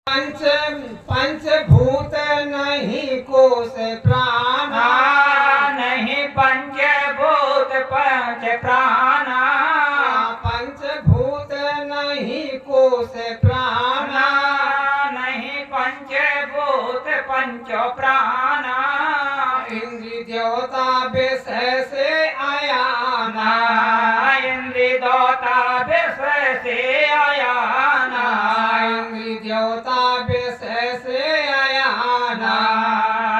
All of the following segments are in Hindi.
पंच पंचभूत नहीं कोश प्राण, नहीं पंचभूत पंच प्राण, पंचभूत नहीं कोश प्राण, नहीं पंचभूत पंच प्राण, इंद्र देवता विषय से आयाना, इंद्र देवता विषय से आयाना, इंद्र देवता विषय से आयाना,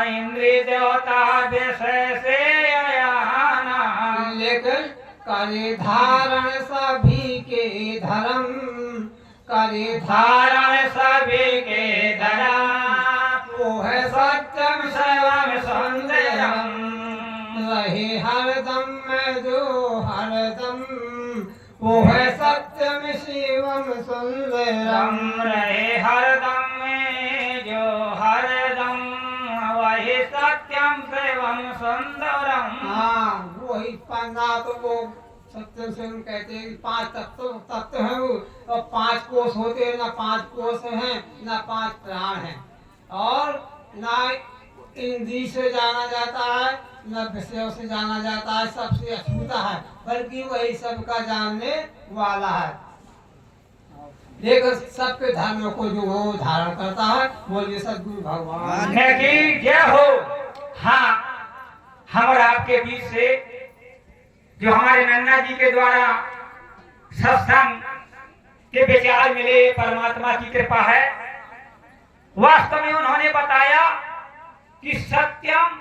इंद्र देवता विषय से आयाना, लेकिन करे धारण सभी के धर्म, करे धारण सभी के धर्म, वो है सत्यम सर्वम सुंदरम, रहे हरदम में जो हरदम, वो है सत्यम शिवम सुंदरम, रहे हरदम में जो हरदम, वही सत्यम शिवम सुंदरम। हाँ वही पंद्रह तो वो सत्यम शिवम कहते हैं कि पांच तत्व हैं वो, और पांच कोष होते हैं, ना पांच कोष हैं ना पांच प्राण हैं, और ना इंद्री से जाना जाता है न विषयों से जाना जाता है, सबसे अछूता है, बल्कि वही सबका जानने वाला है। देखो सबके धर्मों को जो वो धारण करता है, बोलिए सद्गुरु भगवान की जय हो। हाँ, हम आपके बीच से जो हमारे नन्ना जी के द्वारा सत्संग के विचार मिले, परमात्मा की कृपा है। वास्तव में उन्होंने बताया कि सत्यम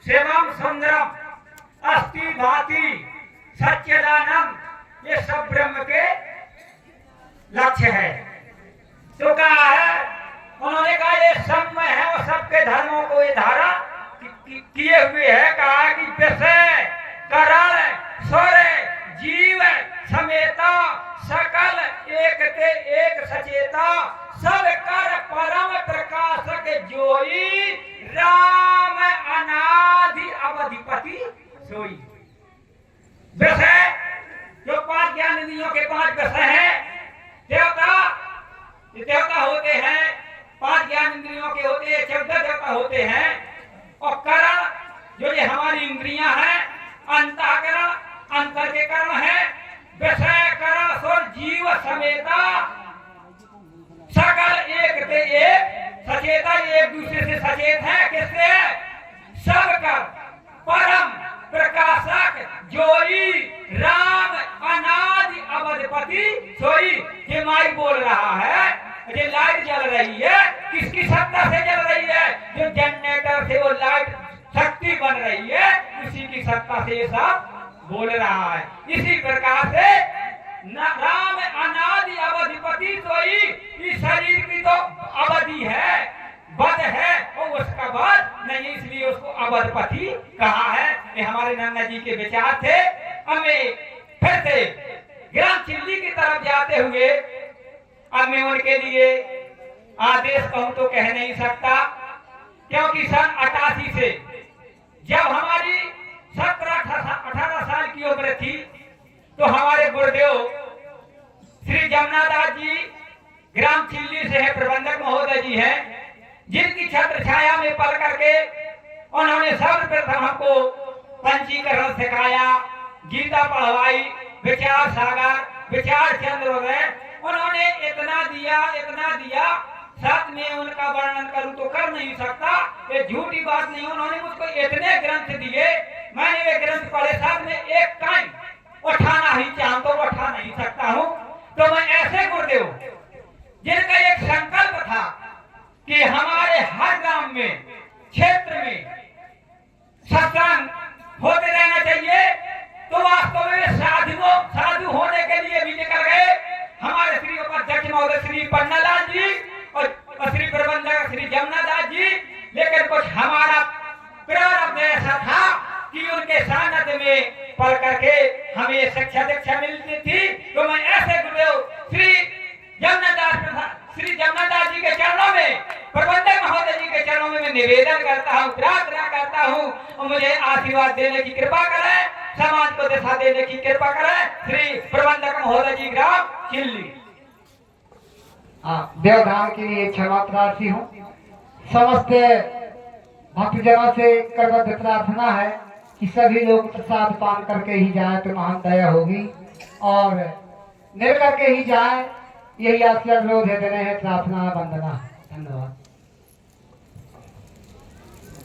शिवम सुंदरम अस्ति भाति सच्चिदानंद, ये सब ब्रह्म के लक्ष्य है। तो कहा है, उन्होंने कहा ये सब में है और सबके धर्मों को ये धारा किए हुए है। कहा कि विषय करण स्वर जीव समेता सकल एक ते एक सचेता, सब कर परम प्रकाशक जोई, राम अनादि अवधिपति सोई। विषय जो पांच ज्ञान इंद्रियों के पांच विषय हैं, देवता होते हैं, पांच ज्ञान इंद्रियों के होते हैं, 14 देवता होते हैं, और करण जो ये हमारी इंद्रियां हैं, अंतःकरण अंतर के कर्म है, विषय करण स्वर जीव समेता सकल एक ते एक सचेता, एक दूसरे से सचेत है। किससे? सबका परम प्रकाशक जोई, राम अनादि अवधिपति सोई। ये माई बोल रहा है, ये लाइट जल रही है, किसकी सत्ता से जल रही है? जो जनरेटर से वो लाइट शक्ति बन रही है, उसी की सत्ता से ये सब बोल रहा है। इसी प्रकार से राम अनादि अवधिपति सोई, इस शरीर की तो अवधि है, बद है, और उसका बद नहीं, इसलिए उसको अवधपति कहा है। ये हमारे नन्ना जी के विचार थे। हमें फिर से ग्राम चिल्ली की तरफ जाते हुए अब मैं उनके लिए आदेश कहूं तो कह नहीं सकता, क्योंकि सन 88 से जब हमारी 17-18 साल की उम्र थी, तो हमारे गुरुदेव श्री जमुनादास जी ग्राम चिल्ली से है, प्रबंधक महोदय जी हैं, जिनकी छत्र छाया में पल करके उन्होंने सर्वप्रथम हमको पंचीकरण सिखाया, गीता पढ़वाई, विचार सागर, विचार चंद्रोदय, उन्होंने इतना दिया, साथ में उनका वर्णन करूं तो कर नहीं सकता, ये झूठी बात नहीं। उन्होंने मुझको इतने ग्रंथ दिए, मैंने वे ग्रंथ पढ़े, साथ में एक टाइम उठाना ही चाहूं तो उठा नहीं सकता हूं। तो मैं ऐसे गुरुदेव जिनका एक संकल्प था कि हमारे हर गांव में, क्षेत्र में सत्संग होते रहना चाहिए, तो वास्तव में साधु होने के लिए भी निकल गए हमारे श्री उपाध्यक्ष महोदय श्री पन्नालाल जी और श्री प्रबंधक श्री जमुनादास जी। लेकिन कुछ हमारा प्रारब्ध ऐसा था कि उनके सानिध्य में पढ़ करके हमें शिक्षा मिलती थी। तो मैं ऐसे गुरुदेव श्री जमुनादास जी के चरणों में, प्रबंधक महोदय जी के चरणों में मैं निवेदन करता हूँ, प्रार्थना करता हूँ, और मुझे आशीर्वाद देने की कृपा करें, समाज को दिशा देने की कृपा करें। श्री प्रबंधक महोदय जी ग्राम चिल्ली। व्यवधान के लिए क्षमा प्रार्थी हूँ। समस्त भक्तजनों से करबद्ध प्रार्थना है कि सभी लोग प्रसाद पान करके ही जाए तो महान दया होगी, और मिल करके ही जाए, यही आपसे अनुरोध है। देने हैं प्रार्थना वंदना। धन्यवाद।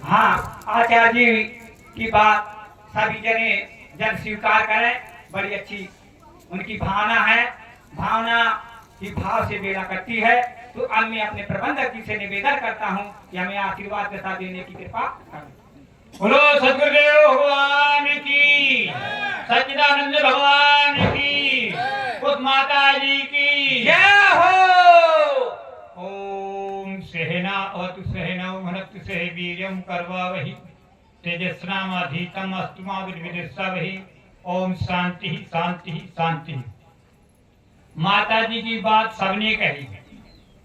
हाँ, आचार्य जी की बात सभी जने जन स्वीकार करें। बड़ी अच्छी उनकी भावना है, भावना की भाव से बेड़ा करती है। तो अब मैं अपने प्रबंधक जी से निवेदन करता हूँ कि हमें आशीर्वाद के साथ देने की कृपा करें। बोलो सदगुरुदेव भगवान की, सच्चिदानंद भगवान की, उस माता जी की जय हो। ओम सहना अवतु सहनौ भुनक्तु सह वीर्यं कर्वावहि तेजस्नामाधीतम अस्तु मा विद्विषावहि। ओम शांति शांति शांति। माता जी की बात सबने कही,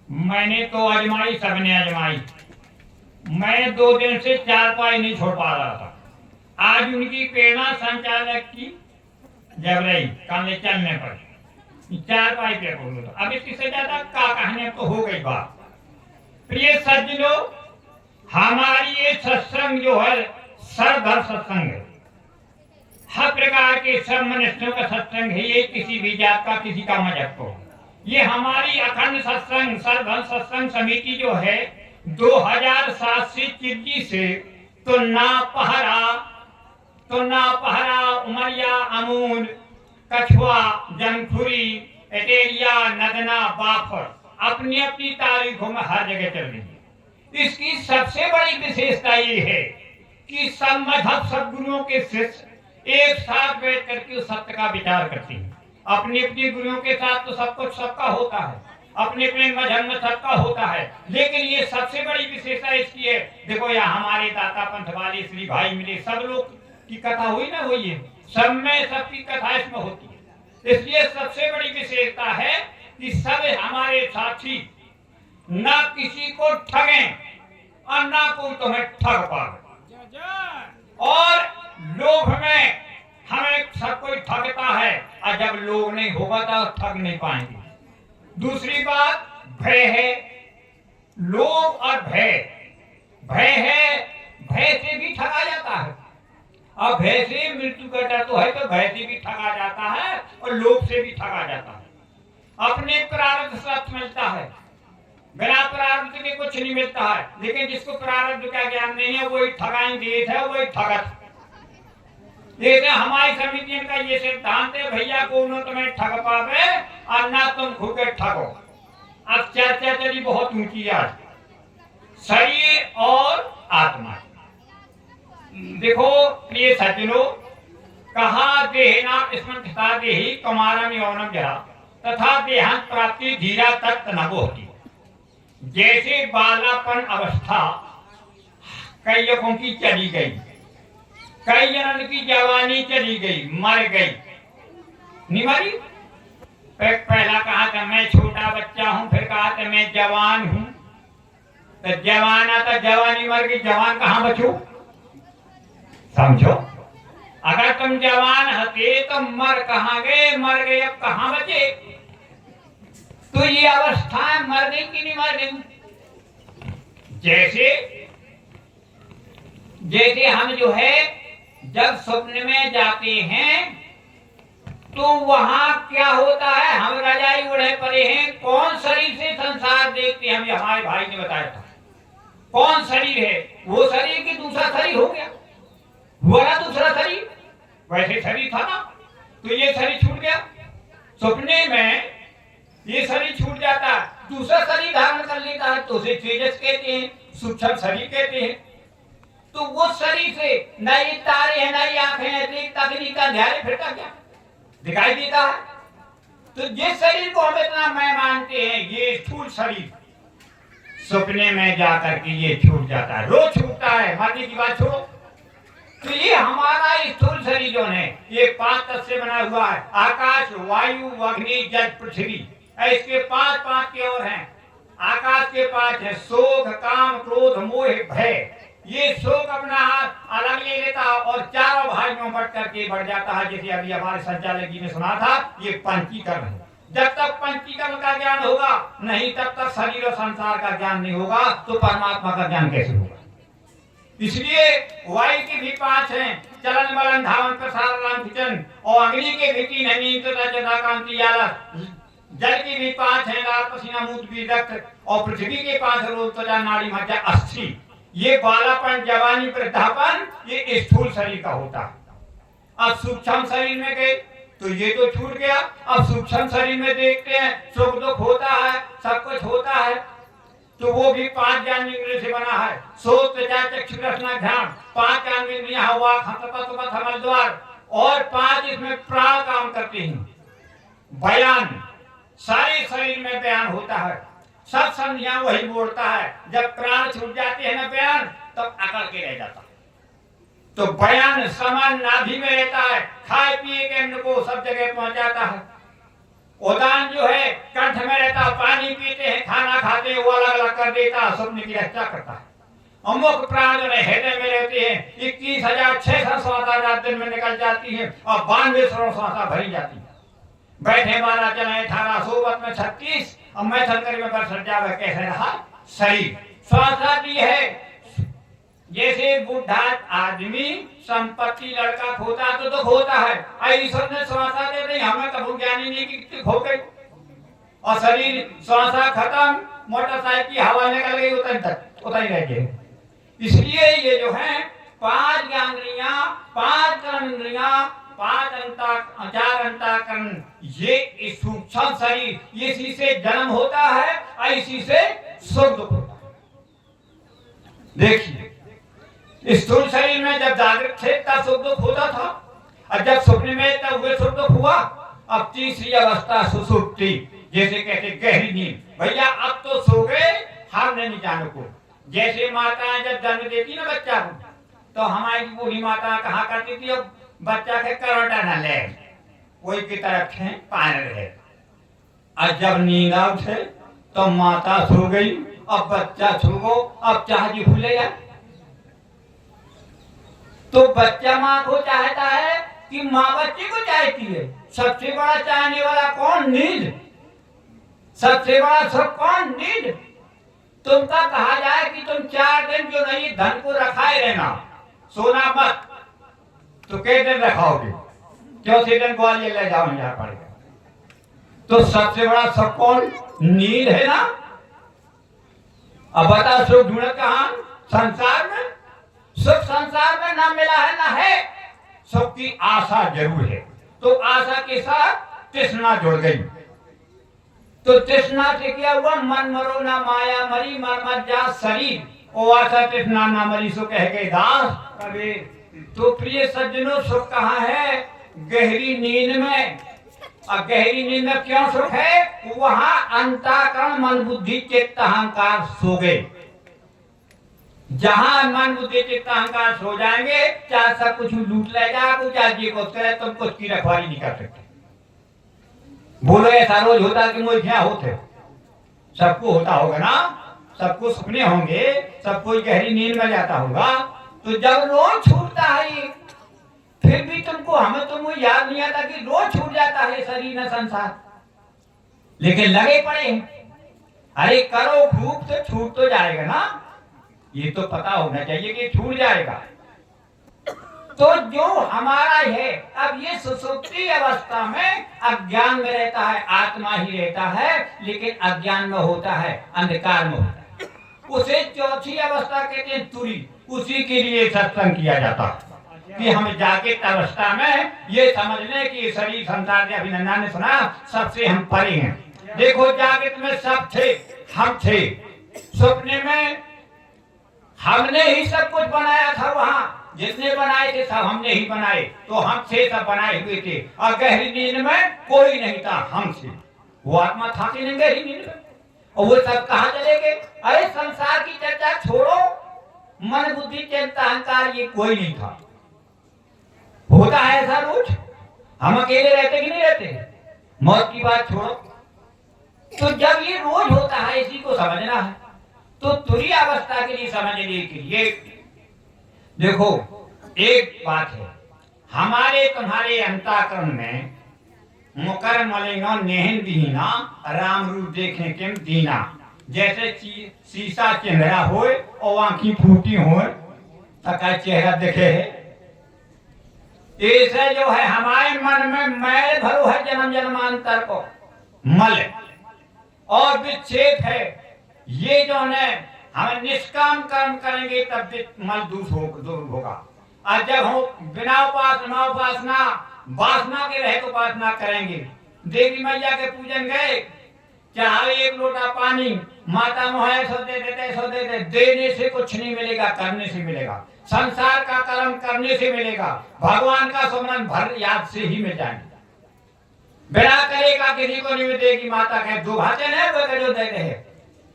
मैंने तो आजमाई, सबने आजमाई। मैं 2 दिन से चारपाई नहीं छोड़ पा रहा था। आज उनकी प्रेरणा संचालक की जब रही काले चलने पर चारपाई पे बोलो, तो अब इससे ज्यादा का कहने तो हो गई बात। प्रिय सज्जनों, हमारी ये सत्संग जो है सर्वधर्म सत्संग है। हर प्रकार के सब मनुष्यों का सत्संग है। ये किसी भी जात का, किसी का मजहब को। ये हमारी अखंड सत्संग सर्वधर्म सत्संग समिति जो है 2007 से चिल्ली से तो नापहरा, उमरिया, अमून, कछुआ, जनखुरी, एटेरिया, नदना, बाफर अपनी अपनी तारीखों में हर जगह चल रही है। इसकी सबसे बड़ी विशेषता ये है कि सब मजहब, सब गुरुओं के शिष्य एक साथ बैठ करके उस सत्य का विचार करते हैं। अपने अपने गुरुओं के साथ तो सब कुछ सबका होता है, अपने अपने मजहब में सबका होता है, लेकिन ये सबसे बड़ी विशेषता इसकी है। देखो यहाँ हमारे दाता पंथ वाले श्री भाई मिले, सब लोग की कथा हुई ना, हुई है, सब में सबकी कथा इसमें होती है। इसलिए सबसे बड़ी विशेषता है कि सब हमारे साथी ना किसी को ठगें और ना कोई तुम्हें ठग पाए। और लोभ में हमें सब कोई ठगता है, और जब लोभ नहीं होगा तो ठग नहीं पाएंगे। दूसरी बात भय है। लोभ और भय, भय है, भय से भी ठगा जाता है, और भय से मृत्यु का डर तो है, तो भय से भी ठगा जाता है और लोभ से भी ठगा जाता है। अपने प्रारब्ध सब मिलता है, बिना प्रारब्ध के कुछ नहीं मिलता है। लेकिन जिसको प्रारब्ध का ज्ञान नहीं है वही ठगाई देत है, वही ठगत। जैसे हमारी समिति का ये सिद्धांत है, भैया को न तुम्हें ठग पावे और ना तुम खुद के ठगो। अब चर्चा चली बहुत ऊंची आज, शरीर और आत्मा। देखो प्रिय सज्जनों, कहा देहना स्मृता देहि कमारम यौनम जरा तथा देहांत प्राप्ति धीरा तक न होती। जैसे बालापन अवस्था कई लोगों की चली गई, कई जनों की जवानी चली गई, मर गई, नहीं मरी। पहला कहा था मैं छोटा बच्चा हूं, फिर कहा था मैं जवान हूं। तो जवान आता, जवानी मर गई, जवान कहां बचो? समझो, अगर तुम जवान हते तो मर कहां गए, मर गए, अब कहां बचे? तो ये अवस्था मर गई कि नहीं मर गई? जैसे हम जो है जब स्वप्न में जाते हैं तो वहां क्या होता है, हम रजाई ओढ़े पड़े हैं, कौन शरीर से संसार देखते हैं? हमें हमारे भाई ने बताया था कौन शरीर है, वो शरीर की दूसरा शरीर हो गया, हुआ ना दूसरा शरीर, वैसे शरीर था ना, तो ये शरीर छूट गया। सपने में ये शरीर छूट जाता है, दूसरा शरीर धारण कर लेता है, तो उसे तेजस कहते हैं, सूक्ष्म शरीर कहते हैं। तो वो शरीर से नई तारे हैं, नई आंखें हैं, देखता कि नहीं, अंधेरे फिरता क्या दिखाई देता है। तो जिस शरीर को हम इतना मैं मानते हैं, ये स्थूल शरीर सपने में जाकर के ये छूट जाता है, रोज छूटता है, मरने की बात छोड़ो। तो ये हमारा स्थूल शरीर जो है ये 5 तत्व से बना हुआ है, आकाश, वायु, अग्नि, जल, पृथ्वी। इसके 5 के और हैं। आकाश के 5 है शोक, काम, क्रोध, मोह, भय। ये शोक अपना हाथ अलग ले लेता है और चारों भाइयों बढ़ करके बढ़ जाता है। जैसे अभी हमारे संचालक जी ने सुना था, ये पंचीकरण है। जब तक पंचीकरण का ज्ञान होगा नहीं, तब तक शरीर और संसार का ज्ञान नहीं होगा, तो परमात्मा का ज्ञान कैसे होगा। इसलिए वायु की भी 5 हैं, चलन बलन धावन प्रसार राम किचन, और अग्नि के भी 3 हैं, नींद तथा कांति आलस। जल की भी 5 हैं, लाल पसीना मूत्र भी रक्त, और पृथ्वी के 5 रोग त्वचा नाड़ी मज्जा अस्थि। ये बालापन जवानी वृद्धापन ये स्थूल शरीर का होता है। अब सूक्ष्म शरीर में गए तो ये तो छूट गया। अब सूक्ष्म शरीर में देखते हैं सुख दुख होता है, सब कुछ होता है, तो वो भी 5 ज्ञानेंद्रियों से बना है। सोच त्वचा चक्षु रसना ध्यान, 5 ज्ञानेंद्रियां हवा हस्तपथ द्वार, और 5 इसमें प्राण काम करते हैं। बयान सारे शरीर में बयान होता है, सब संधियां वही बोलता है। जब प्राण छूट जाते हैं ना बयान, तब अकड़ के रह जाता है। तो बयान समान नाभि में रहता है, खाए पिए के अन्न को सब जगह पहुंचाता है। उदान जो है कंठ में रहता है, पानी पीते हैं खाना खाते हैं वो अलग अलग कर देता है, स्वप्न की रक्षा करता है। अमुक प्राण जो हृदय में रहते हैं, 21,600 श्वासा रात दिन में निकल जाती है, और 92 श्वासा भरी जाती है। बैठे 12 चले 18 सोबत में 36, अब मैं थलकर में पर सज्जा वह कैसे रहा शरीर। श्वासा भी है, जैसे बुढ़ा आदमी संपत्ति लड़का खोता तो दुख होता है, ईश्वर ने श्वासा दे दी, हमें कभी ज्ञानी नहीं कि खो गई, और शरीर श्वासा खत्म, मोटरसाइकिल की हवा निकल गई उतर ही रह गए। इसलिए ये जो है 5 ज्ञानेंद्रियां, 5 कर्मेंद्रियां, 4 अंतःकरण, ये सूक्ष्म शरीर, इसी से जन्म होता है, इसी से सुख दुख होता है। देखिए स्थूल शरीर में जब जागृत थे तब सुख दुख होता था, और जब सपने में तब हुए सुख दुख हुआ। अब तीसरी अवस्था सुसुप्ति, जैसे कहते गहरी नींद। भैया अब तो सो गए, हमने नहीं जाने को। जैसे माताएं जब जन्म देती ना बच्चा को, तो हमारी बूढ़ी माता कहा करती थी अब बच्चा के करवटा न ले, कोई की तरफ थे पान रहे। और जब नींद उठे तो माता सो गई, अब बच्चा सो गो, अब चाह जी खुलेगा। तो बच्चा माँ को चाहता है कि माँ बच्चे को चाहती है। सबसे बड़ा चाहने वाला कौन? नींद। सबसे बड़ा सुख कौन? नींद। तुमका कहा जाए कि तुम 4 दिन जो नहीं धन को रखाए रहना, सोना मत, तो कई दिन रखाओगे? चौथे दिन ग्वालियर ले जाओ, यहाँ पड़ेगा। तो सबसे बड़ा सुख कौन? नींद है ना। अब बता सुख ढूंढे कहाँ? संसार में। सुख संसार में ना मिला है ना है, सुख की आशा जरूर है। तो आशा के साथ तृष्णा जुड़ गई, तो तृष्णा से क्या हुआ? मन मरो ना माया मरी, मर मत जा शरीर, ओ आशा तृष्णा ना मरी, सो कह गए दास कबीर। तो प्रिय सज्जनों, सुख कहाँ है? गहरी नींद में। अब गहरी नींद में क्यों सुख है? वहां अंतःकरण मन बुद्धि चित्त अहंकार सो गए। जहां मन बुद्धि चित्त अहंकार सो जाएंगे, चाहे सब कुछ लूट ले जाए, चाहे जी को करे, तुम कुछ की रखवाली नहीं कर सकते। बोलो ऐसा रोज होता कि मुझे क्या होते? सबको होता होगा ना, सबको सपने होंगे, सब कोई गहरी नींद में जाता होगा। तो जब रोज छूटता है, फिर भी तुमको हमें तुमको याद नहीं आता कि रोज छूट जाता है शरीर न संसार, लेकिन लगे पड़े हैं। अरे करो खूब तो छूट तो जाएगा ना, ये तो पता होना चाहिए कि छूट जाएगा। तो जो हमारा है, अब ये सुसुप्ति अवस्था में अज्ञान में रहता है, आत्मा ही रहता है, लेकिन अज्ञान में होता है, अंधकार में होता है। उसे चौथी अवस्था कहते हैं तुरी। उसी के लिए सत्संग किया जाता है कि हम जागृत अवस्था में ये समझ लें कि शरीर संसार के, अभिनंदन ने सुना, सबसे हम परे हैं। देखो जागृत में सब थे, हम थे। सपने में हमने ही सब कुछ बनाया था, वहां जितने बनाए थे सब हमने ही बनाए, तो हम थे, सब बनाए हुए थे। और गहरी नींद में कोई नहीं था, हम थे। वो आत्मा था कि नहीं गहरी नींद में? और वो सब कहाँ चले गए? अरे संसार की चर्चा छोड़ो, मन बुद्धि चित्त अहंकार ये कोई नहीं था। होता है ऐसा रोज? हम अकेले रहते कि नहीं रहते? मौत की बात छोड़ो। तो जब ये रोज होता है, इसी को समझना है। तो तुरीय अवस्था के लिए समझने के लिए देखो एक बात है, हमारे तुम्हारे अंतःकरण में मुकर मलिनो नेहन दीना राम रूप देखे किम दीना। जैसे शीशा चेहरा होए और आंखी फूटी होए तका चेहरा देखे है। ऐसे जो है हमारे मन में मैल भरो है जन्म जन्मांतर को मल और विक्षेप है। ये जो है हम निष्काम कर्म करेंगे तब मल दूर होगा। और जब हम बिना उपासना वासना के रहे तो उपासना करेंगे। देवी मैया के पूजन गए, चाहे एक लोटा पानी माता मोहे सो दे देते, देने से कुछ नहीं मिलेगा, करने से मिलेगा। संसार का कर्म करने से मिलेगा, भगवान का सुमरन भर याद से ही मिल जाएगा। बिना करेगा किसी को नहीं मिलेगी। माता कहे दो भाते नहीं वो जो देते हैं,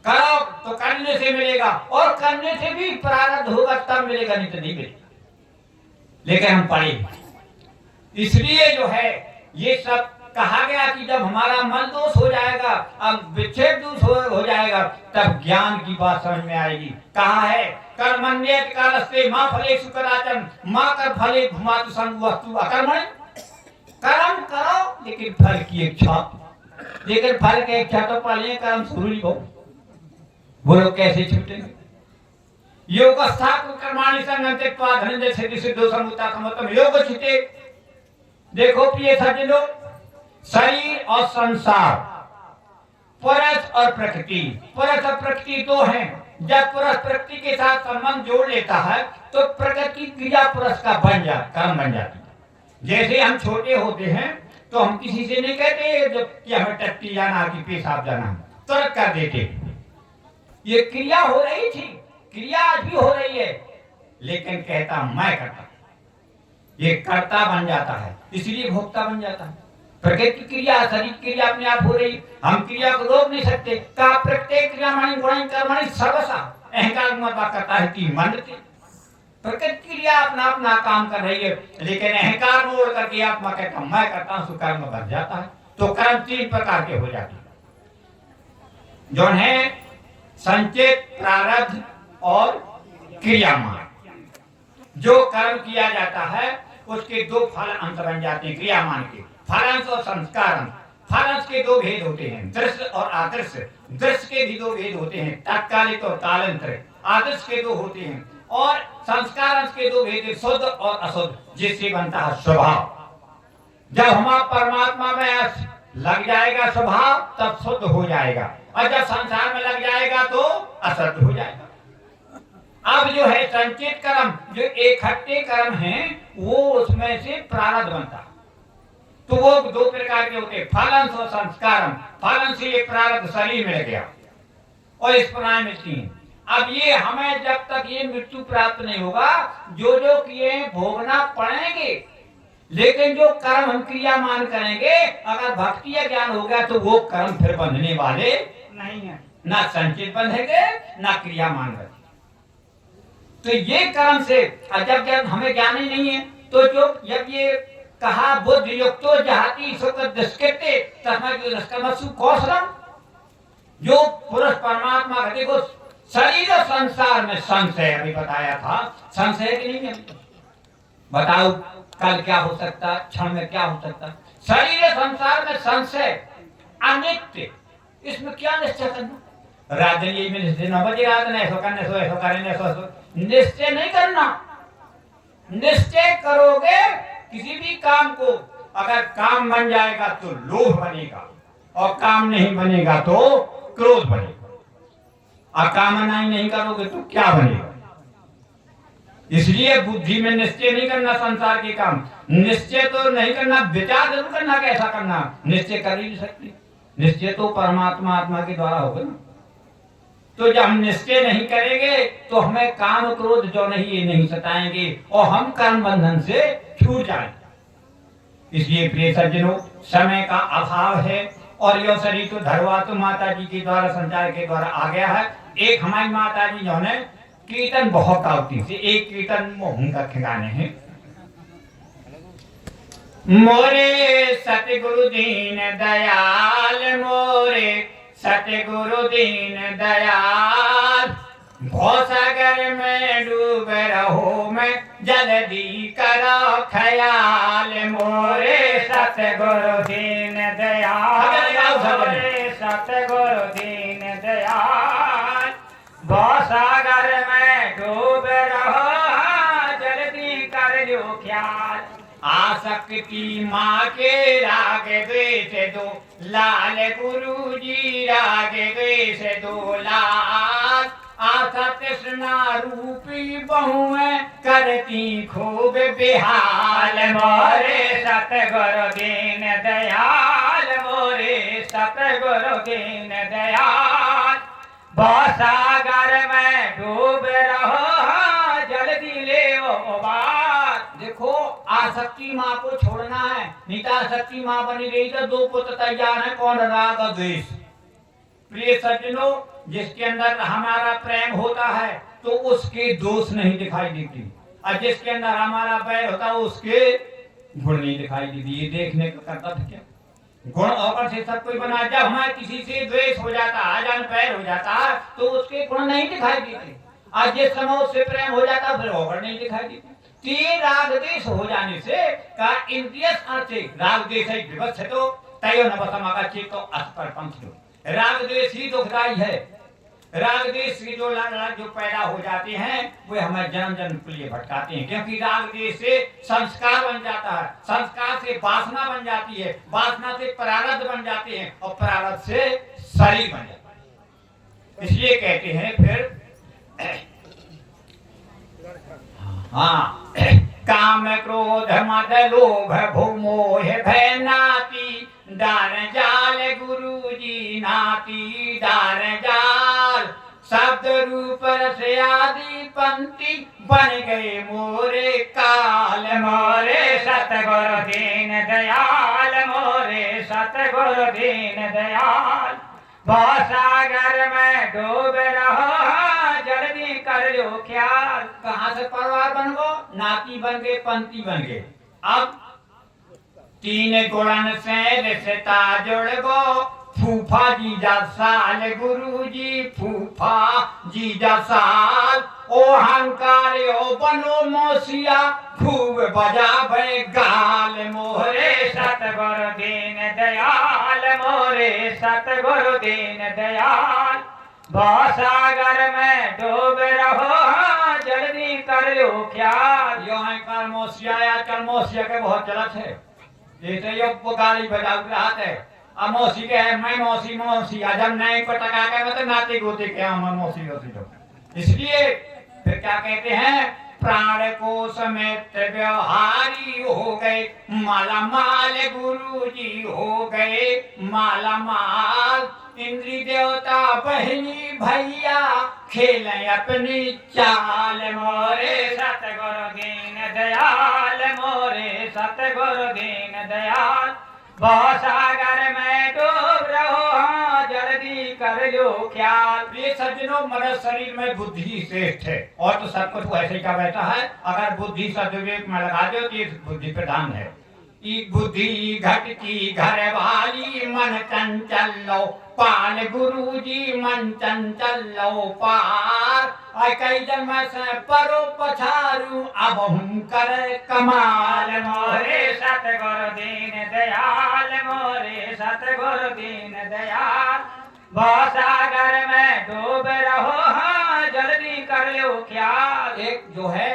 करो तो करने से मिलेगा, और करने से भी प्रारब्ध होगा तब मिलेगा, नहीं तो नहीं मिलेगा। लेकिन हम पढ़े इसलिए जो है ये सब कहा गया कि जब हमारा मन दोष हो जाएगा, अब विक्षेप दोष हो जाएगा, तब ज्ञान की बात समझ में आएगी। कहा है कर्मण्येत कालस्ते मां फलेषु कदाचन मां कर फले भूमातु संग वस्तु अकर्मण्य। कर्म करो लेकिन फल की इच्छा, लेकिन फल की इच्छा तो पहले कर्म शुरू नहीं हो। बोलो कैसे छूटेंगे? योगस्थात्म कर्माणि संगम त्यक्त्वा धनंजय सिद्धि सिद्धो समुता समतम योग छूटे। देखो प्रिय सज्जनों, शरीर और संसार, परस और प्रकृति, परस और प्रकृति दो हैं। जब पुरुष प्रकृति के साथ संबंध जोड़ लेता है तो प्रकृति क्रिया पुरुष का कर्म बन जाती है। जैसे हम छोटे होते हैं तो हम किसी से नहीं कहते कि हमें टट्टी जाना कि पेशाब जाना, तुरंत कर देते। ये क्रिया हो रही थी, क्रिया आज भी हो रही है, लेकिन कहता मैं करता, ये कर्ता बन जाता है, इसलिए भोक्ता बन जाता है। प्रकृति क्रिया, शरीर क्रिया अपने आप हो रही, हम क्रिया को रोक नहीं सकते। का प्रत्येक क्रिया मानी गुणाई कर्मणि सर्वसा अहंकार मत करता है कि मनते। प्रकृति क्रिया अपना अपना काम कर रही है, लेकिन अहंकार मोड़ करके आत्मा कहता मैं करता हूं, कर्म बन जाता है। तो कर्म तीन प्रकार के हो जाते हैं, जो है संचित, प्रारब्ध और क्रियामान। जो कर्म किया जाता है उसके दो फल अंश बन जाते हैं क्रियामान के, फलांश और संस्कार। फलांश के दो भेद होते हैं, दृश्य और आदर्श। दृश्य के भी दो भेद होते हैं, तात्कालिक और कालांतर। आदर्श के दो होते हैं, और संस्कार के दो भेद, शुद्ध और अशुद्ध, जिससे बनता है स्वभाव। जब हमारा परमात्मा में लग जाएगा स्वभाव तब शुद्ध हो जाएगा, और जब संसार में लग जाएगा तो अशुद्ध हो जाएगा। अब जो है संचित कर्म, जो इकट्ठे कर्म हैं, वो उसमें से प्रारब्ध बनता है। तो वो दो प्रकार के होते हैं, फलांश और संस्कारम। फलांश से ये प्रारब्ध शरीर में लग गया और इस प्रकार मिलती है। अब ये हमें जब तक ये मृत्यु प्राप्त नहीं होगा, जो जो किए भोगना पड़ेंगे। लेकिन जो कर्म हम क्रिया मान करेंगे, अगर भक्ति या ज्ञान हो गया तो वो कर्म फिर बंधने वाले नहीं है, ना संचित बंधेंगे ना क्रिया मान बंधेंगे। तो ये कर्म से जब हमें ज्ञान ही नहीं है, तो जो जब ये कहा बुद्ध युक्तो जहाति सुख दुष्कृत्य तस्मै नष्टमसु कौशलम, जो पुरुष परमात्मा कहते को शरीर और संसार में संशय, अभी बताया था संशय की नहीं है। बताओ कल क्या हो सकता, क्षण में क्या हो सकता। शरीर और संसार में संशय, अनित्य, इसमें क्या निश्चय करना। राजनीति में निश्चय न बजे रात ने ऐसा करने सो ऐसा करेंगे सो निश्चय नहीं करना। निश्चय करोगे किसी भी काम को, अगर काम बन जाएगा तो लोभ बनेगा, और काम नहीं बनेगा तो क्रोध बनेगा। और कामना ही नहीं करोगे तो क्या बनेगा। इसलिए बुद्धि में निश्चय नहीं करना संसार के काम। निश्चय तो नहीं करना, विचार जरूर करना कि ऐसा करना, निश्चय कर ही नहीं सकते। निश्चय तो परमात्मा आत्मा के द्वारा होगा ना। तो जब हम निश्चय नहीं करेंगे तो हमें काम क्रोध जो नहीं ये नहीं सताएंगे, और हम कर्म बंधन से छूट जाएंगे। इसलिए प्रिय सज्जनों, समय का अभाव है, और यह शरीर तो धरवा तो माता जी के द्वारा संचार के द्वारा आ गया है। एक हमारी माता जी जो है कीर्तन बहुत गाती थी, एक कीर्तन उनका ठिकाने हैं। मोरे सतगुरु दीन दयाल, मोरे सतगुरु दीन दयाल, भवसागर में डूब रहो मैं जल्दी करो ख्याल मोरे सतगुरु दीन दयाल मोरे सतगुरु दीन दयाल भवसागर में डूब रहो जल्दी कर लो ख्याल आसक्ति माँ के राग द्वेष दो लाल गुरु जी राग द्वेष दो लाल आशा तृष्णा रूपी बहुएं करती खूब बेहाल मोरे सतगुरु दीन दयाल मोरे सतगुरु दीन दयाल भवसागर में डूब रहो जल्दी ले बात देखो आसक्ति माँ को छोड़ना है, नहीं तो आसक्ति माँ बनी रही तो दो पुत्र तैयार है, कौन राग और द्वेष। प्रिय सज्जनों, जिसके अंदर हमारा प्रेम होता है तो उसके दोष नहीं दिखाई देती, और जिसके अंदर हमारा बैर होता है उसके गुण नहीं दिखाई देती। ये देखने का कर्तव्य क्या, गुण और से सब कोई बना। जब हमारे किसी से द्वेष हो जाता है, जान बैर हो जाता है, तो उसके गुण नहीं दिखाई देते, और जिस समय उससे प्रेम हो जाता फिर और नहीं दिखाई देती। तीन राग देश हो जाने से का इंद्रिय राग देश विवश तो तय न बसमागा चित्त अस्पर पंथ राग देश ही दुखदाई है। राग देश की जो पैदा हो जाते हैं वो हमें जन्म जन्म के लिए भटकाते हैं, क्योंकि राग देश से संस्कार बन जाता है, संस्कार से वासना बन जाती है, वासना से प्रारब्ध बन जाते हैं, और प्रारब्ध से शरीर बन जाता है। इसलिए कहते हैं फिर हाँ, काम क्रोध मद लोभ भोग मोह भय नाती दार जाल गुरु जी नाती दार जाल शब्द रूप से आदि पंक्ति बन गए मोरे काल मोरे सतगुरु दीन दयाल मोरे सतगुरु दीन दयाल भवसागर में डूब रहो जल्दी कर लो ख्याल। कहाँ से परिवार बन गो, नाती बन गए, पंक्ति बन गए। अब तीन गुणन से रिश्ता जुड़ गो, फूफा जीजा साल गुरु जी फूफा जीजा साल ओ हंकार ओ बनो मोसिया खूब बजा भे गाल मोरे सतगुरु दीन दयाल मोरे सतगुरु दीन दयाल भवसागर में डूब रहो जल्दी कर लो ख्याल। यो है कर मोसिया या कर मोसिया के बहुत चलत है, जैसे यो गाली बजाऊ रहा है। अब मौसी के है मैं मौसी मौसी जब नहीं को टका के मतलब नाती गोती के हम मौसी मौसी तो इसलिए फिर क्या कहते हैं प्राण को समेत व्यवहारी हो गए माला माल गुरु जी हो गए माला माल इंद्री देवता बहनी भैया खेलें अपनी चाल मोरे सतगुरु दीन दयाल मोरे सतगुरु दीन दयाल भवसागर में डूब रहो जल्दी कर लो ख्याल। ये सज्जनों मनुष्य शरीर में बुद्धि श्रेष्ठ है और तो सब कुछ वैसे ही का बैठा है, अगर बुद्धि सदुपयोग में लगा दो तो ये बुद्धि प्रधान है। बुद्धि घटती घर वाली मन चंचल लो पाल गुरु जी मन चंचल लो पार कई जन्म से परो पछारू अब हम कर कमाल मोरे सतगुरु दीन दयाल मोरे सतगुरु दीन दयाल भवसागर में डूब रहो जल्दी कर लो ख्याल। एक जो है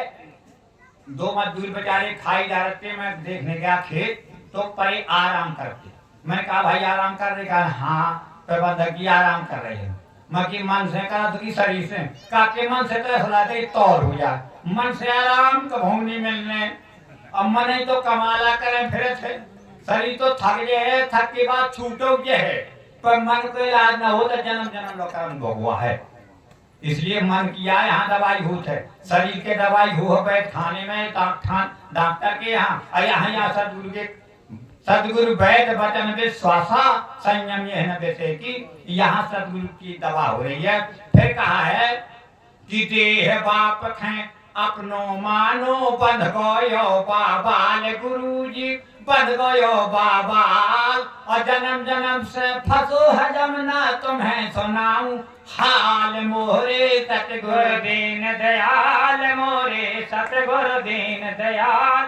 दो मजदूर बेचारे खाई जा रहे, मैं देखने गया खेत तो परे आराम करते, मैंने कहा भाई आराम कर रहे, कहा हाँ प्रबंधक जी आराम कर रहे हैं। मैं कि मन से कहा तो कि शरीर से कहा के मन से तो सुलाते तौर हो जाए, मन से आराम कभू नहीं मिलने, अब मन ही तो कमाला करें फिर थे शरीर तो थक गए, थक के बाद छूटो ये है पर मन को इलाज न हो तो जन्म जन्म लोग कर्म भोगवा है। इसलिए मन किया यहाँ दवाई होत है, शरीर के दवाई हो बैठ खाने में डॉक्टर के यहाँ सदगुरु वैद्य वचन विश्वासा संयम यह न देते कि यहाँ सदगुरु की दवा हो रही है। फिर कहा है कि देह बाप खे अपनो मानो बंध गयो बाबाल गुरु जी बंध गयो बाबाल और जन्म जन्म से फंसो है जमुना तुम्हें सुनाऊं हाल मोरे सतगुरु दीन दयाल मोरे सतगुरु दीन दयाल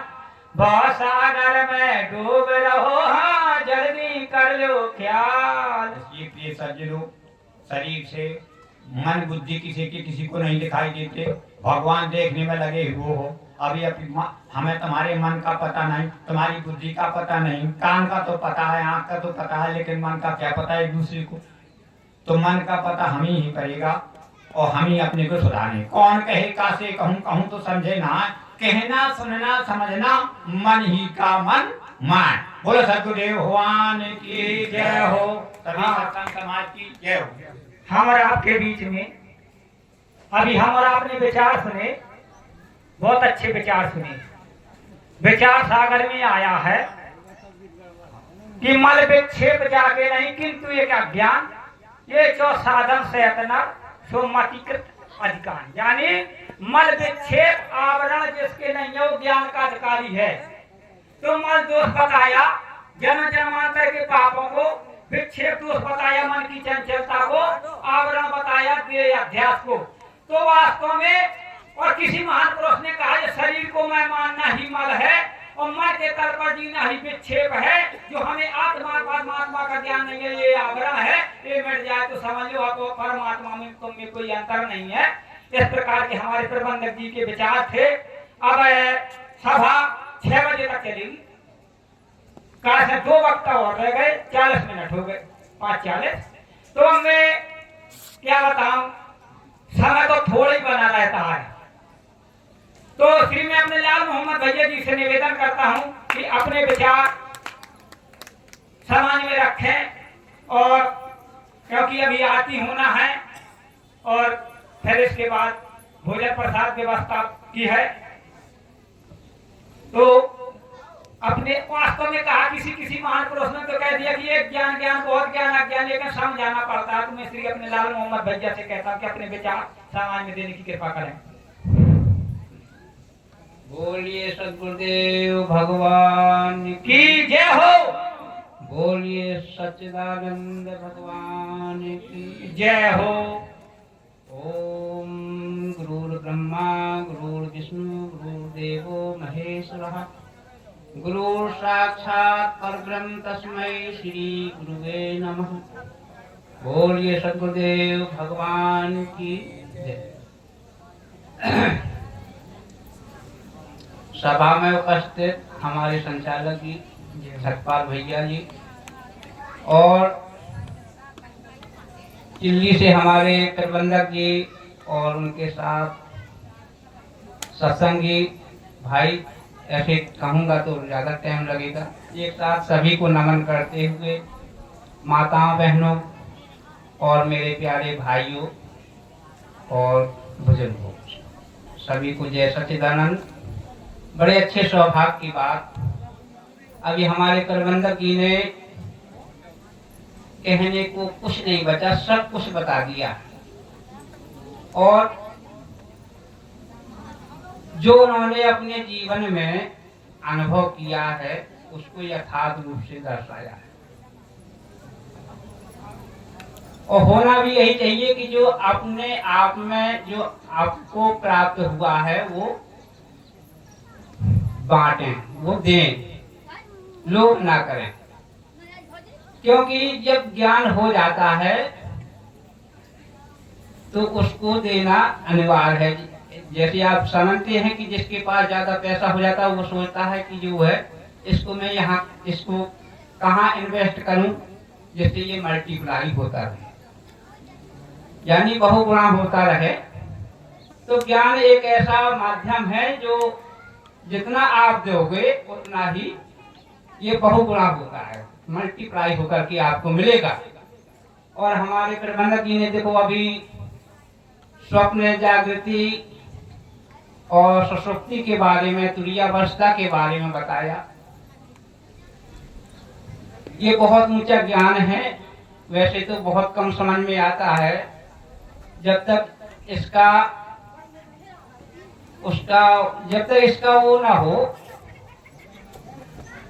बहुत सागर में डूब रहो हाँ जल्दी कर लो ख्याल। ये प्रिय सज्जनों, शरीर से मन बुद्धि किसी को नहीं दिखाई देते, भगवान देखने में लगे हुए हो। अभी हमें तुम्हारे मन का पता नहीं, तुम्हारी बुद्धि का पता नहीं, कान का तो पता है, आंख का तो पता है, लेकिन मन का क्या पता है एक दूसरे को। तो मन का पता हम ही करेगा और हम ही अपने को सुधारें। कौन कहे का से कहूँ तो समझे ना, कहना सुनना समझना मन ही का मन मान। बोलो सतगुरुदेव भगवान की जय हो, सभी सत्संग समाज की जय हो। हम और आपके बीच में अभी हम और आपने विचार सुने, बहुत अच्छे विचार सुने। विचार सागर में आया है कि मल विक्षेप जाके नहीं किंतु एक अज्ञान ये जो साधन से इतना सोमतिकृत अधिकार, यानी मल विक्षेप आवरण जिसके नहीं है वो ज्ञान का अधिकारी है। तो मल दोष बताया जन्म जन्मांतर के पापों को, विक्षेप दोष बताया मन की चंचलता को, आवरण बताया देह अध्यास को। तो वास्तव में और किसी महान पुरुष ने कहा ये शरीर को मैं मानना ही मल है और मन के तल पर जीना ही विक्षेप है। जो हमें आत्मा परमात्मा का ज्ञान नहीं है ये आवरण है, ये मिट जाए तो समझ लो आपको परमात्मा में तुम में कोई अंतर नहीं है। इस प्रकार के हमारे प्रबंधक जी के विचार थे। अब सभा 6 बजे तक चलेगी, कल से 2 वक्त और रह गए, 40 मिनट हो गए, 5:40। तो मैं क्या बताऊं, समय तो थोड़ा ही बना रहता है। तो श्री मैं अपने लाल मोहम्मद भैया जी से निवेदन करता हूं कि अपने विचार समाज में रखें, और क्योंकि अभी आरती होना है और फिर इसके बाद भोजन प्रसाद व्यवस्था की है। तो अपने वास्तव में कहा किसी महान पुरुष ने तो कह दिया कि एक ज्ञान बहुत ज्ञान अज्ञान, लेकिन समझाना पड़ता है। तो मैं श्री अपने लाल मोहम्मद भैया से कहता हूँ कि अपने विचार समाज में देने की कृपा करें। बोलिए सद्गुरुदेव भगवान की जय हो, बोलिए सच्चिदानंद भगवान की जय हो। ओम गुरुर् ब्रह्मा गुरुर्विष्णु गुरुर्देवो महेश्वरः गुरु साक्षात् परब्रह्म तस्मै श्री गुरुवे नमः। बोलिए सद्गुरुदेव भगवान की जय। सभा में उपस्थित हमारे संचालक जी सतपाल भैया जी और दिल्ली से हमारे प्रबंधक जी और उनके साथ सत्संगी भाई, ऐसे कहूँगा तो ज़्यादा टाइम लगेगा। एक साथ सभी को नमन करते हुए माताओं बहनों और मेरे प्यारे भाइयों और बुजुर्गों सभी को जय सच्चिदानंद। बड़े अच्छे सौभाग्य की बात, अभी हमारे प्रबंधक जी ने कहने को कुछ नहीं बचा, सब कुछ बता दिया। और जो उन्होंने अपने जीवन में अनुभव किया है उसको यथार्थ रूप से दर्शाया है। और होना भी यही चाहिए कि जो अपने आप में जो आपको प्राप्त हुआ है वो बांटें, वो दें, लोभ ना करें। क्योंकि जब ज्ञान हो जाता है तो उसको देना अनिवार्य है। जैसे आप समझते हैं कि जिसके पास ज्यादा पैसा हो जाता है वो सोचता है कि जो है इसको मैं यहाँ इसको कहाँ इन्वेस्ट करूं जिससे ये मल्टीप्लाई होता रहे, यानी बहुगुणा होता रहे। तो ज्ञान एक ऐसा माध्यम है जो जितना आप दोगे उतना ही ये बहुगुणा होता है, मल्टीप्लाई होकर के आपको मिलेगा। और हमारे प्रबंधक जी ने देखो अभी स्वप्न जागृति और सुषुप्ति के बारे में, तुरीयावस्था के बारे में बताया। ये बहुत ऊंचा ज्ञान है, वैसे तो बहुत कम समझ में आता है। जब तक इसका वो ना हो,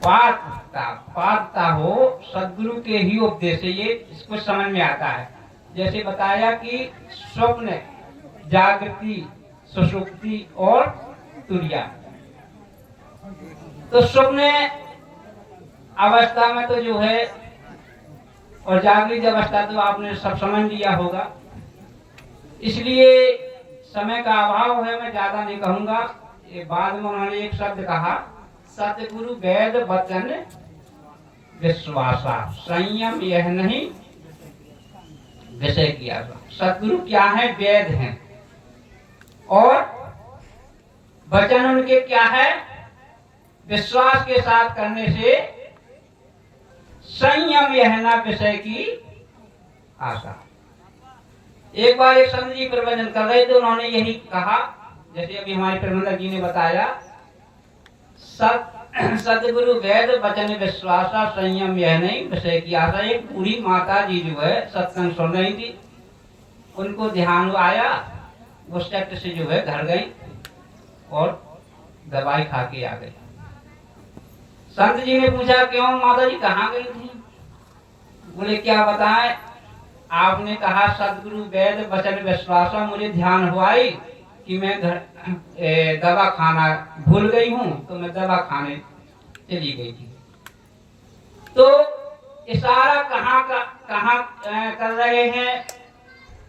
बात पारता हो सदगुरु के ही उपदेश से, ये इसको समझ में आता है। जैसे बताया कि स्वप्न, जागृति, सुषुप्ति और तुरिया। तो स्वप्न अवस्था में तो जो है और जागृत अवस्था तो आपने सब समझ लिया होगा, इसलिए समय का अभाव है, मैं ज्यादा नहीं कहूंगा। ये बाद में उन्होंने एक शब्द कहा, सतगुरु वेद वचन विश्वासा, संयम यह नहीं विषय किया। सतगुरु क्या है? वेद हैं, और वचन उनके क्या है? विश्वास के साथ करने से संयम यह ना विषय की आशा। एक बार एक संत जी प्रवचन कर रहे थे, उन्होंने यही कहा, जैसे अभी हमारे प्रबंधक जी ने बताया, सतगुरु वेद वचन विश्वासा, संयम यह नहीं विषय की आशा। एक बूढ़ी माता जी जो है सत्संग सुन रही थी, उनको ध्यान आया, वो सेक्ट से जो है घर गई और दवाई खा के आ गई। संत जी ने पूछा, क्यों माता जी कहाँ गई थी? बोले क्या बताएं, आपने कहा सदगुरु वेद वचन विश्वासा, मुझे ध्यान हुआ ही कि मैं घर दवा खाना भूल गई हूँ, तो मैं दवा खाने चली गई थी। तो इशारा कहाँ कर रहे हैं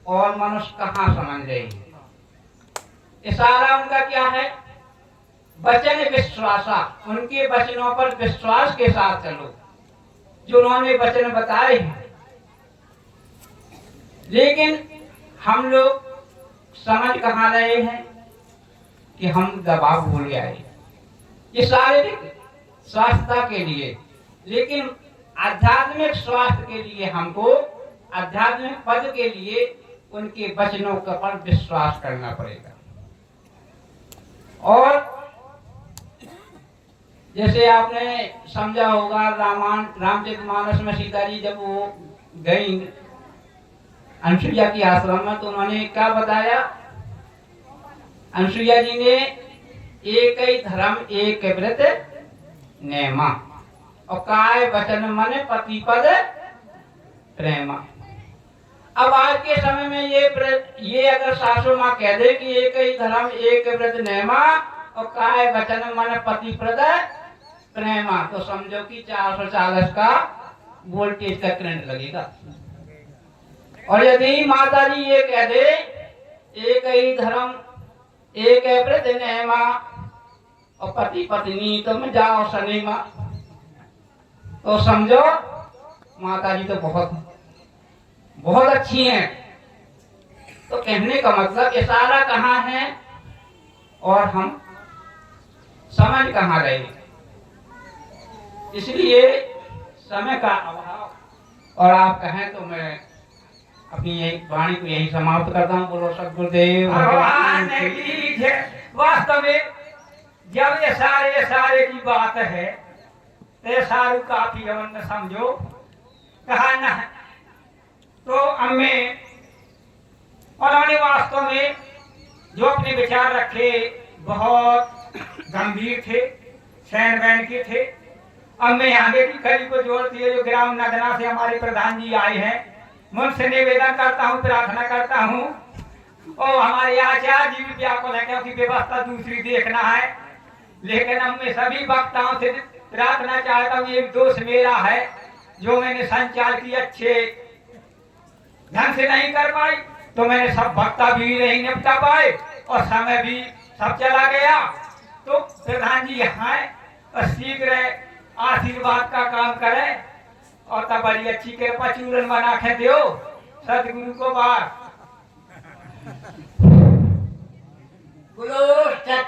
और मनुष्य कहाँ समझ रहे हैं? इशारा उनका क्या है? वचन विश्वासा, उनके वचनों पर विश्वास के साथ चलो जो उन्होंने वचन बताए हैं। लेकिन हम लोग समझ कहाँ रहे हैं कि हम दवा भूल गए, ये शारीरिक स्वास्थ्य के लिए। लेकिन आध्यात्मिक स्वास्थ्य के लिए हमको, आध्यात्मिक पद के लिए उनके वचनों पर विश्वास करना पड़ेगा। और जैसे आपने समझा होगा, रामचरितमानस में सीता जी जब वो गई अनुसुईया की आश्रम में, तो उन्होंने क्या बताया? अनुसुईया जी ने एक ही धर्म एक व्रत नेमा, और काय वचन मन पति पद प्रेमा। अब आज के समय में ये अगर सासू माँ कह दे कि एक ही धर्म एक व्रत नेमा और काय वचन मन पति पद प्रेमा, तो समझो कि 440 का वोल्टेज का करंट लगेगा। और यदि माता जी ये कह दे एक ही धर्म एक व्रत नेमा और पति पत्नी तुम जाओ सनेमा, तो समझो माता जी तो बहुत अच्छी हैं। तो कहने का मतलब इशारा कहाँ है और हम समझ कहाँ रहे। इसलिए समय का अभाव, और आप कहें तो मैं अपनी एक वाणी को यही समाप्त करता हूँ। बोलो सद्गुरुदेव भगवान की जय। वास्तव में जब ये सारे की बात है तो सारू काफी अवन समझो कहा न, तो हमें उन्होंने वास्तव में जो अपने विचार रखे बहुत गंभीर थे, सैन बैन के थे। अब मैं आगे की खड़ी को जोड़ती है, जो ग्राम नदना से हमारे प्रधान जी आए हैं, मैं उनसे निवेदन करता हूँ, प्रार्थना करता हूँ, और हमारे आचार्य जी भी व्याकुल है क्योंकि व्यवस्था दूसरी देखना है। लेकिन अब मैं सभी वक्ताओं से प्रार्थना चाहता हूँ, एक दोष मेरा है जो मैंने संचार की अच्छे ढंग से नहीं कर पाई, तो मैंने सब वक्ता भी नहीं निपटा पाए और समय भी सब चला गया। तो प्रधान जी यहाँ और शीघ्र आशीर्वाद का काम करें और तब बड़ी अच्छी कृपा चूरन बना के दो। सदगुरु को बार